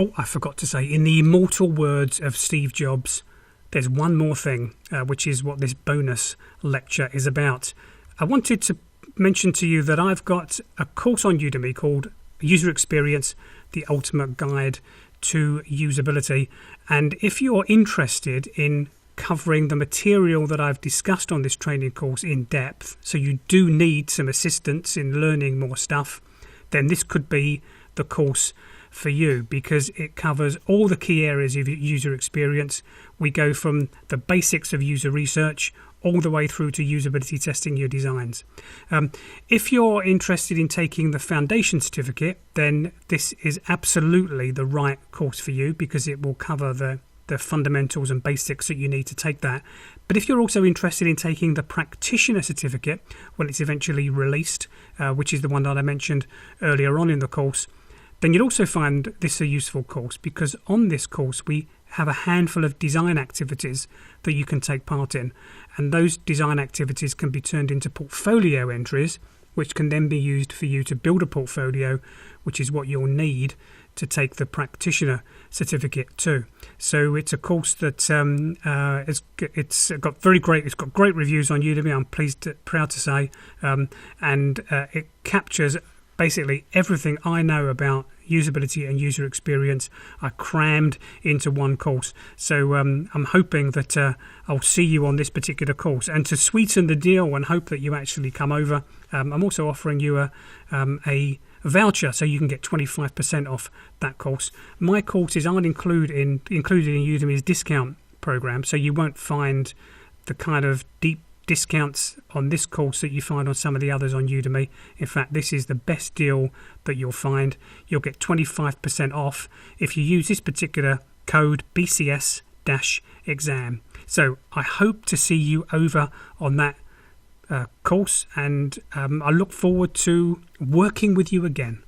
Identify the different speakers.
Speaker 1: Oh, I forgot to say, in the immortal words of Steve Jobs, there's one more thing, which is what this bonus lecture is about. I wanted to mention to you that I've got a course on Udemy called User Experience, the Ultimate Guide to Usability. And if you're interested in covering the material that I've discussed on this training course in depth, so you do need some assistance in learning more stuff, then this could be the course for you, because it covers all the key areas of user experience. We go from the basics of user research all the way through to usability testing your designs. If you're interested in taking the foundation certificate, then this is absolutely the right course for you, because it will cover the fundamentals and basics that you need to take that. But if you're also interested in taking the practitioner certificate when it's eventually released, which is the one that I mentioned earlier on in the course, then you'll also find this a useful course, because on this course we have a handful of design activities that you can take part in, and those design activities can be turned into portfolio entries, which can then be used for you to build a portfolio, which is what you'll need to take the practitioner certificate too. So it's a course that it's got great reviews on Udemy. I'm proud to say, and it captures basically everything I know about usability and user experience are crammed into one course. So I'm hoping that I'll see you on this particular course. And to sweeten the deal and hope that you actually come over, I'm also offering you a voucher, so you can get 25% off that course. My courses aren't included in Udemy's discount program, so you won't find the kind of deep discounts on this course that you find on some of the others on Udemy. In fact, this is the best deal that you'll find. You'll get 25% off if you use this particular code BCS-exam. So I hope to see you over on that course, and I look forward to working with you again.